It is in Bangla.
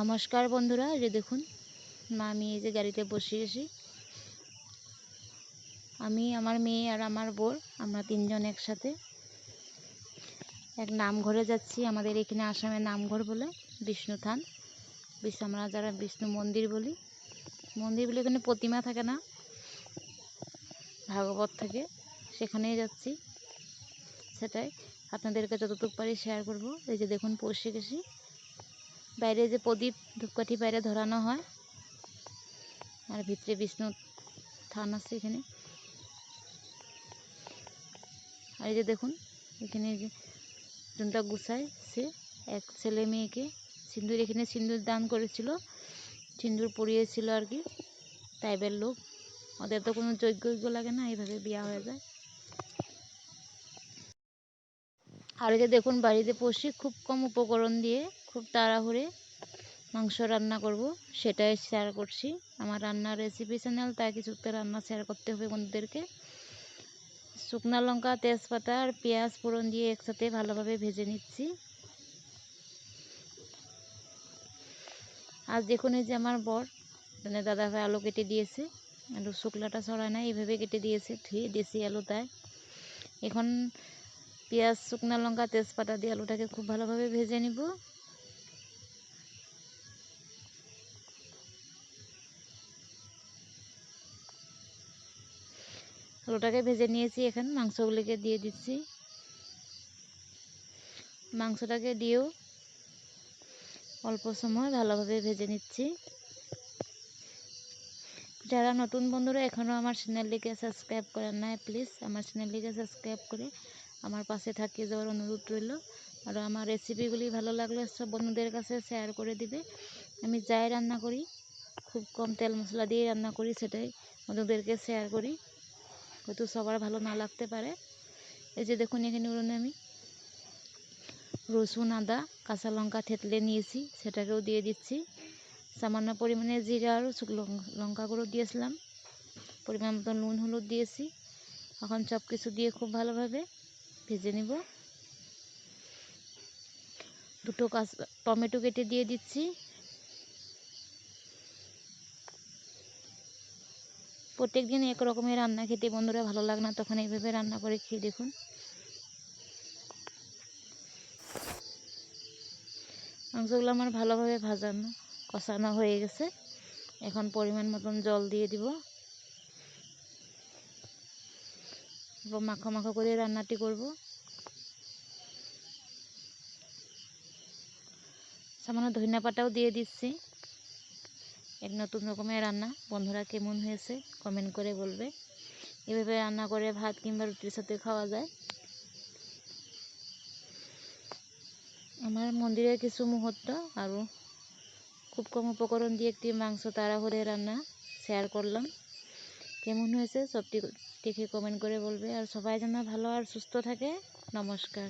নমস্কার বন্ধুরা, এই যে দেখুন আমি এই যে গাড়িতে বসে গেছি। আমি, আমার মেয়ে আর আমার বর, আমরা তিনজন একসাথে এক নামঘরে যাচ্ছি। আমাদের এখানে আসামে নামঘর বলে বিষ্ণু থান, আমরা যারা বিষ্ণু মন্দির বলি। এখানে প্রতিমা থাকে না, ভাগবত থাকে, সেখানেই যাচ্ছি। সেটাই আপনাদেরকে যতটুকু পারি শেয়ার করব। এই যে দেখুন পৌঁছে গেছি। বাইরে যে প্রদীপ ধূপকাঠি বাইরে ধরানো হয়, আর ভিতরে বিষ্ণু থান আছে এখানে। আর এই যে দেখুন এখানে যে জনটা গুছায়, সে এক ছেলে মেয়েকে সিঁদুর, এখানে সিঁদুর দান করেছিল, সিঁদুর পরিয়েছিল আর কি। ট্রাইবেল লোক, ওদের তো কোনো যজ্ঞ লাগে না, এইভাবে বিয়া হয়ে যায়। আর এই যে দেখুন বাড়িতে বসে খুব কম উপকরণ দিয়ে খুব তাড়াহুড়ে মাংস রান্না করব, সেটাই শেয়ার করছি। আমার রান্নার রেসিপি চ্যানেল, তাই কিছুতে রান্না শেয়ার করতে হবে বন্ধুদেরকে। শুকনো লঙ্কা, তেজপাতা আর পেঁয়াজ ফোড়ন দিয়ে একসাথে ভালোভাবে ভেজে নিচ্ছি। আজ দেখুন এই যে আমার বর মানে দাদাভাই আলু কেটে দিয়েছে, আলু শুকলাটা ছড়ায় না, এইভাবে কেটে দিয়েছে, দেশি আলু তাই। এখন পেঁয়াজ, শুকনো লঙ্কা, তেজপাতা দিয়ে আলুটাকে খুব ভালোভাবে ভেজে নিব। আলুটাকে ভেজে নিয়েছি, এখন মাংসগুলিকে দিয়ে দিচ্ছি। মাংসটাকে দিয়েও অল্প সময় ভালোভাবে ভেজে নিচ্ছি। যারা নতুন বন্ধুরা এখনও আমার চ্যানেলটিকে সাবস্ক্রাইব করেন নাই, প্লিজ আমার চ্যানেলটিকে সাবস্ক্রাইব করে আমার পাশে থাকিয়ে যাওয়ার অনুরোধ রইল। আর আমার রেসিপিগুলি ভালো লাগলে সব বন্ধুদের কাছে শেয়ার করে দিবে। আমি যাই রান্না করি খুব কম তেল মশলা দিয়ে রান্না করি, সেটাই বন্ধুদেরকে শেয়ার করি, হয়তো সবার ভালো না লাগতে পারে। এই যে দেখুন এখানে আমি রসুন, আদা, কাঁচা লঙ্কা থেতলে নিয়েছি, সেটাকেও দিয়ে দিচ্ছি। সামান্য পরিমাণে জিরা আর শুকনো লঙ্কা গুঁড়ো দিয়েছিলাম, পরিমাণ মতো নুন হলুদ দিয়েছি। এখন সব কিছু দিয়ে খুব ভালোভাবে ভেজে নিব। দুটো টমেটো কেটে দিয়ে দিচ্ছি। প্রত্যেক দিন এক রকমের রান্না খেতে বন্ধুরা ভালো লাগে না, তখন এইভাবে রান্না করে খেয়ে দেখুন। মাংসগুলো আমার ভালোভাবে কষানো হয়ে গেছে। এখন পরিমাণ মতন জল দিয়ে দিব। মাখো মাখো করে রান্নাটি করব। সামান্য ধনিয়া পাতাও দিয়ে দিচ্ছি। এক নতুন রকমের রান্না, বন্ধুরা কেমন হয়েছে কমেন্ট করে বলবে। এভাবে রান্না করে ভাত কিংবা রুটির সাথে খাওয়া যায়। আমার মন্দিরের কিছু মুহূর্ত আরও খুব কম উপকরণ দিয়ে একটি মাংস তাড়াহুড়ো রান্না শেয়ার করলাম। কেমন হয়েছে সবটি দেখে কমেন্ট করে বলবে। আর সবাই যেন ভালো আর সুস্থ থাকে। নমস্কার।